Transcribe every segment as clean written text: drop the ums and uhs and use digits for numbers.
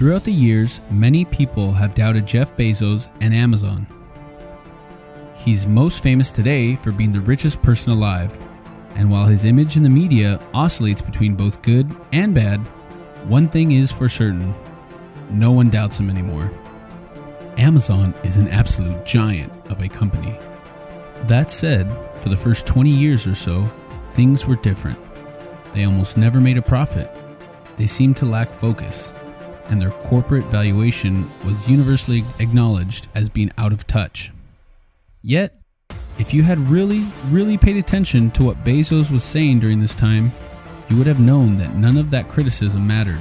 Throughout the years, many people have doubted Jeff Bezos and Amazon. He's most famous today for being the richest person alive, and while his image in the media oscillates between both good and bad, one thing is for certain: no one doubts him anymore. Amazon is an absolute giant of a company. That said, for the first 20 years or so, things were different. They almost never made a profit. They seemed to lack focus, and their corporate valuation was universally acknowledged as being out of touch. Yet, if you had really paid attention to what Bezos was saying during this time, you would have known that none of that criticism mattered.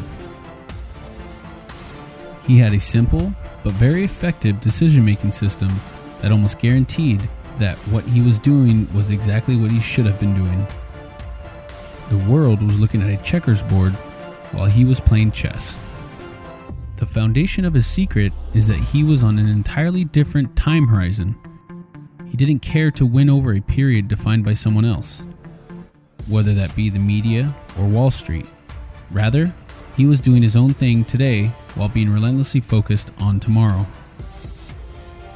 He had a simple but very effective decision-making system that almost guaranteed that what he was doing was exactly what he should have been doing. The world was looking at a checkers board while he was playing chess. The foundation of his secret is that he was on an entirely different time horizon. He didn't care to win over a period defined by someone else, whether that be the media or Wall Street. Rather, he was doing his own thing today while being relentlessly focused on tomorrow.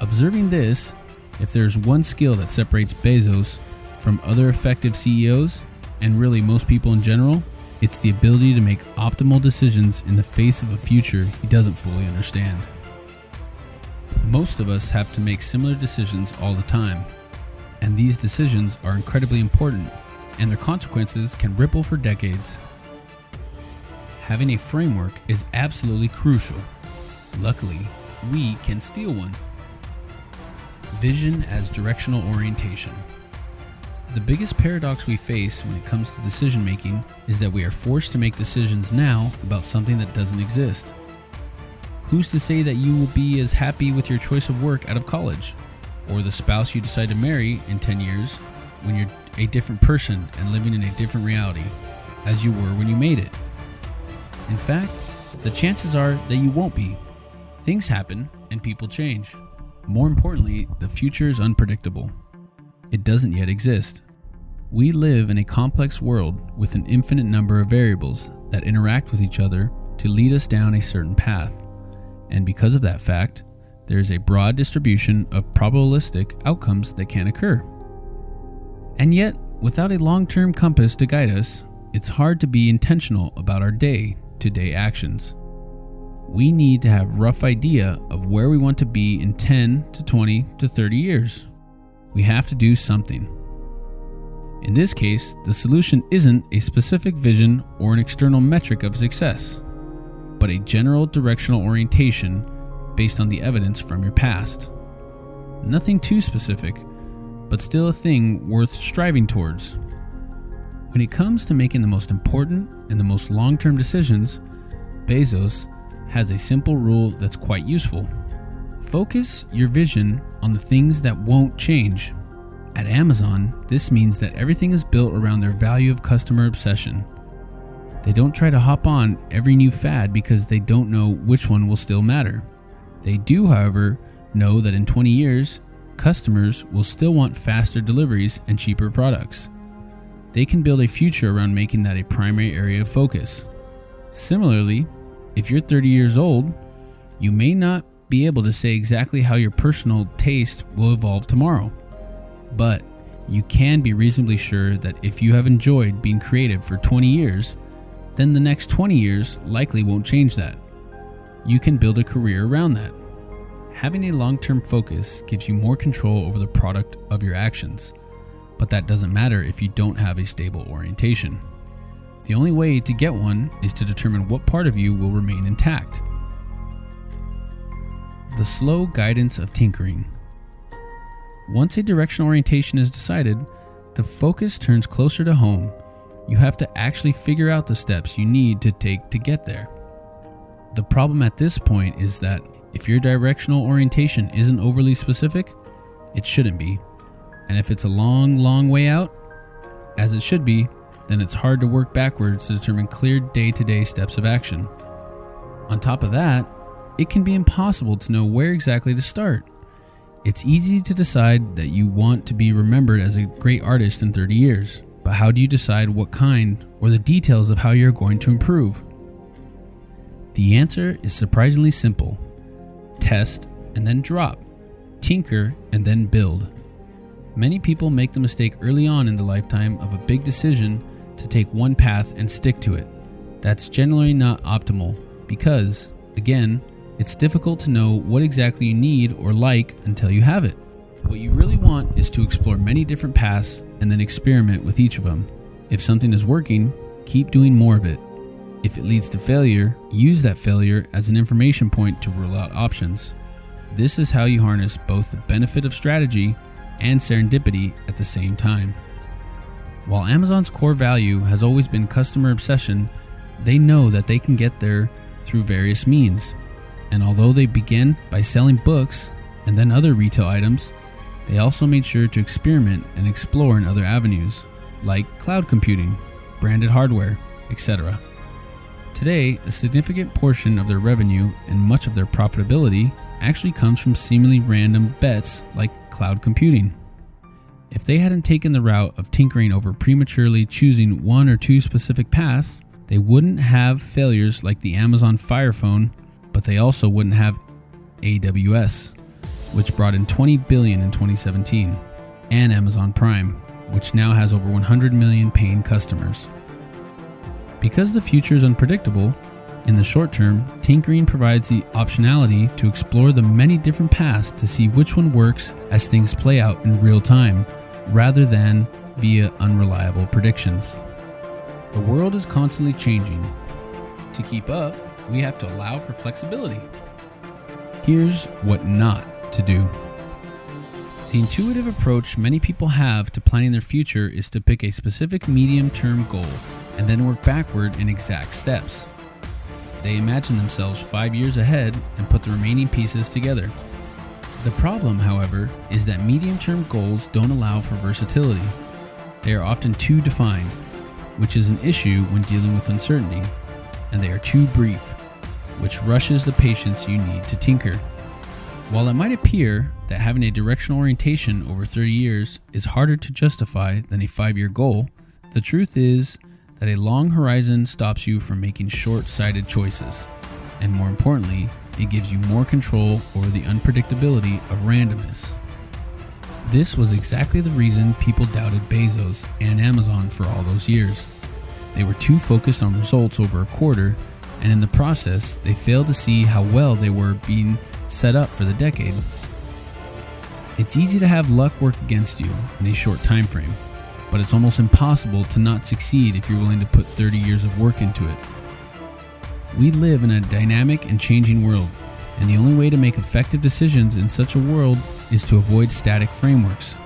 Observing this, if there's one skill that separates Bezos from other effective CEOs, and really most people in general, it's the ability to make optimal decisions in the face of a future he doesn't fully understand. Most of us have to make similar decisions all the time, and these decisions are incredibly important, and their consequences can ripple for decades. Having a framework is absolutely crucial. Luckily, we can steal one. Vision as directional orientation. The biggest paradox we face when it comes to decision making is that we are forced to make decisions now about something that doesn't exist. Who's to say that you will be as happy with your choice of work out of college, or the spouse you decide to marry in 10 years when you're a different person and living in a different reality as you were when you made it? In fact, the chances are that you won't be. Things happen and people change. More importantly, the future is unpredictable. It doesn't yet exist. We live in a complex world with an infinite number of variables that interact with each other to lead us down a certain path. And because of that fact, there is a broad distribution of probabilistic outcomes that can occur. And yet, without a long-term compass to guide us, it's hard to be intentional about our day-to-day actions. We need to have a rough idea of where we want to be in 10 to 20 to 30 years. We have to do something. In this case, the solution isn't a specific vision or an external metric of success, but a general directional orientation based on the evidence from your past. Nothing too specific, but still a thing worth striving towards. When it comes to making the most important and the most long-term decisions, Bezos has a simple rule that's quite useful. Focus your vision on the things that won't change. At Amazon, this means that everything is built around their value of customer obsession. They don't try to hop on every new fad because they don't know which one will still matter. They do, however, know that in 20 years, customers will still want faster deliveries and cheaper products. They can build a future around making that a primary area of focus. Similarly, if you're 30 years old, you may not be able to say exactly how your personal taste will evolve tomorrow. But you can be reasonably sure that if you have enjoyed being creative for 20 years, then the next 20 years likely won't change that. You can build a career around that. Having a long-term focus gives you more control over the product of your actions, but that doesn't matter if you don't have a stable orientation. The only way to get one is to determine what part of you will remain intact. The slow guidance of tinkering. Once a directional orientation is decided, the focus turns closer to home. You have to actually figure out the steps you need to take to get there. The problem at this point is that if your directional orientation isn't overly specific, it shouldn't be. And if it's a long way out, as it should be, then it's hard to work backwards to determine clear day-to-day steps of action. On top of that, it can be impossible to know where exactly to start. It's easy to decide that you want to be remembered as a great artist in 30 years, but how do you decide what kind or the details of how you're going to improve? The answer is surprisingly simple. Test and then drop. Tinker and then build. Many people make the mistake early on in the lifetime of a big decision to take one path and stick to it. That's generally not optimal because, again, it's difficult to know what exactly you need or like until you have it. What you really want is to explore many different paths and then experiment with each of them. If something is working, keep doing more of it. If it leads to failure, use that failure as an information point to rule out options. This is how you harness both the benefit of strategy and serendipity at the same time. While Amazon's core value has always been customer obsession, they know that they can get there through various means. And although they began by selling books and then other retail items, they also made sure to experiment and explore in other avenues, like cloud computing, branded hardware, etc. Today, a significant portion of their revenue and much of their profitability actually comes from seemingly random bets like cloud computing. If they hadn't taken the route of tinkering over prematurely choosing one or two specific paths, they wouldn't have failures like the Amazon Fire Phone, but they also wouldn't have AWS, which brought in $20 billion in 2017, and Amazon Prime, which now has over 100 million paying customers. Because the future is unpredictable, in the short term, tinkering provides the optionality to explore the many different paths to see which one works as things play out in real time, rather than via unreliable predictions. The world is constantly changing. To keep up, we have to allow for flexibility. Here's what not to do. The intuitive approach many people have to planning their future is to pick a specific medium-term goal and then work backward in exact steps. They imagine themselves 5 years ahead and put the remaining pieces together. The problem, however, is that medium-term goals don't allow for versatility. They are often too defined, which is an issue when dealing with uncertainty, and they are too brief, which rushes the patience you need to tinker. While it might appear that having a directional orientation over 30 years is harder to justify than a 5-year goal, the truth is that a long horizon stops you from making short-sighted choices, and more importantly, it gives you more control over the unpredictability of randomness. This was exactly the reason people doubted Bezos and Amazon for all those years. They were too focused on results over a quarter, and in the process, they failed to see how well they were being set up for the decade. It's easy to have luck work against you in a short time frame, but it's almost impossible to not succeed if you're willing to put 30 years of work into it. We live in a dynamic and changing world, and the only way to make effective decisions in such a world is to avoid static frameworks.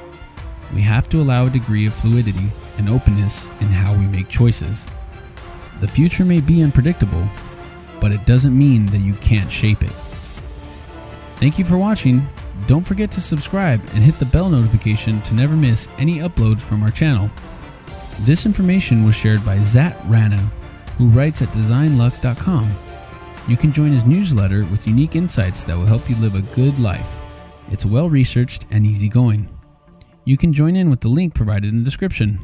We have to allow a degree of fluidity and openness in how we make choices. The future may be unpredictable, but it doesn't mean that you can't shape it. Thank you for watching. Don't forget to subscribe and hit the bell notification to never miss any uploads from our channel. This information was shared by Zat Rana, who writes at designluck.com. You can join his newsletter with unique insights that will help you live a good life. It's well researched and easygoing. You can join in with the link provided in the description.